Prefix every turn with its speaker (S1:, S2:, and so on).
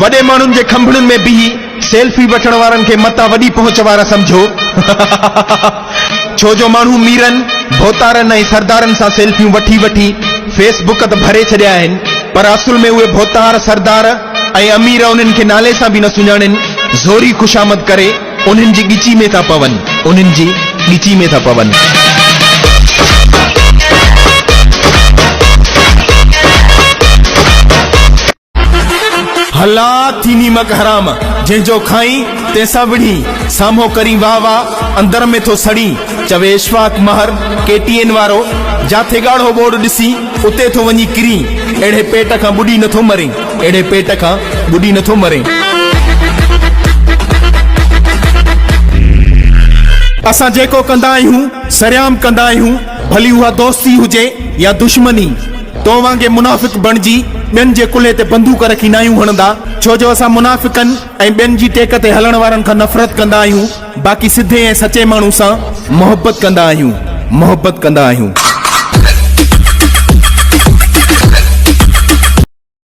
S1: वडे मानुन जे खंभड़न में भी सेल्फी वठण वारन के मता वडी पहुंच वारा समझो। छो जो मानू मीरन भोतारन ऐं सरदारन सा सेल्फियूं वठी वठी फेसबुक त भरे छड़िया आहिनि, पर असुल में उहे भोतार सरदार ऐं अमीर उन्हनि खे नाले सां बि न सुञाणनि, ज़ोरी खुशामद करे उन्हनि जी ॻिची में था पवनि, उन्हनि जी ॻिची में था पवनि। हला थीनी मक हराम जंहिंजो खाई तंहिंसां विढ़ी, साम्हूं करी वाह वाह अंदर में थो सड़ी, चवे इशफाक महर KTN वारो, जाथे गाढ़ो बोर्ड ॾिसी उते थो वञी किरी, अहिड़े पेट खां ॿुॾी नथो मरे, अहिड़े पेट खां ॿुॾी नथो मरे। असां जेको कंदा आहियूं सरियाम कंदा आहियूं, भली उहा दोस्ती हुजे या दुश्मनी। तो वांगे मुनाफ़िक बणजी ॿियनि जे कुल्हे ते बंदूक रखी न आहियूं हणंदा, छो जो असां मुनाफ़िकनि ऐं ॿियनि जी टेक ते हलण वारनि खां नफ़रत कंदा आहियूं, बाक़ी सिधे ऐं सचे माण्हू सां मोहब्बत कंदा आहियूं, मोहब्बत कंदा आहियूं।